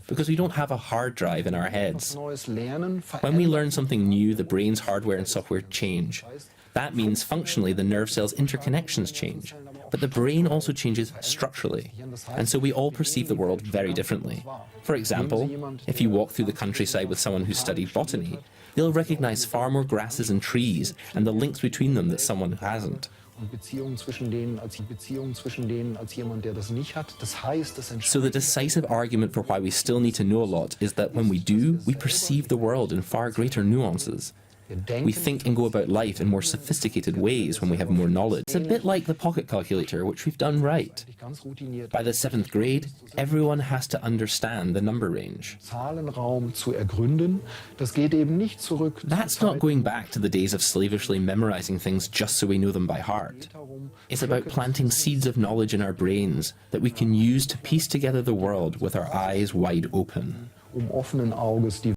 because we don't have a hard drive in our heads. When we learn something new, the brain's hardware and software change. That means functionally the nerve cells' interconnections change, but the brain also changes structurally, and so we all perceive the world very differently. For example, if you walk through the countryside with someone who studied botany, they'll recognize far more grasses and trees and the links between them that someone who hasn't. So the decisive argument for why we still need to know a lot is that when we do, we perceive the world in far greater nuances. We think and go about life in more sophisticated ways when we have more knowledge. It's a bit like the pocket calculator, which we've done right. By the 7th grade, everyone has to understand the number range. That's not going back to the days of slavishly memorizing things just so we know them by heart. It's about planting seeds of knowledge in our brains that we can use to piece together the world with our eyes wide open.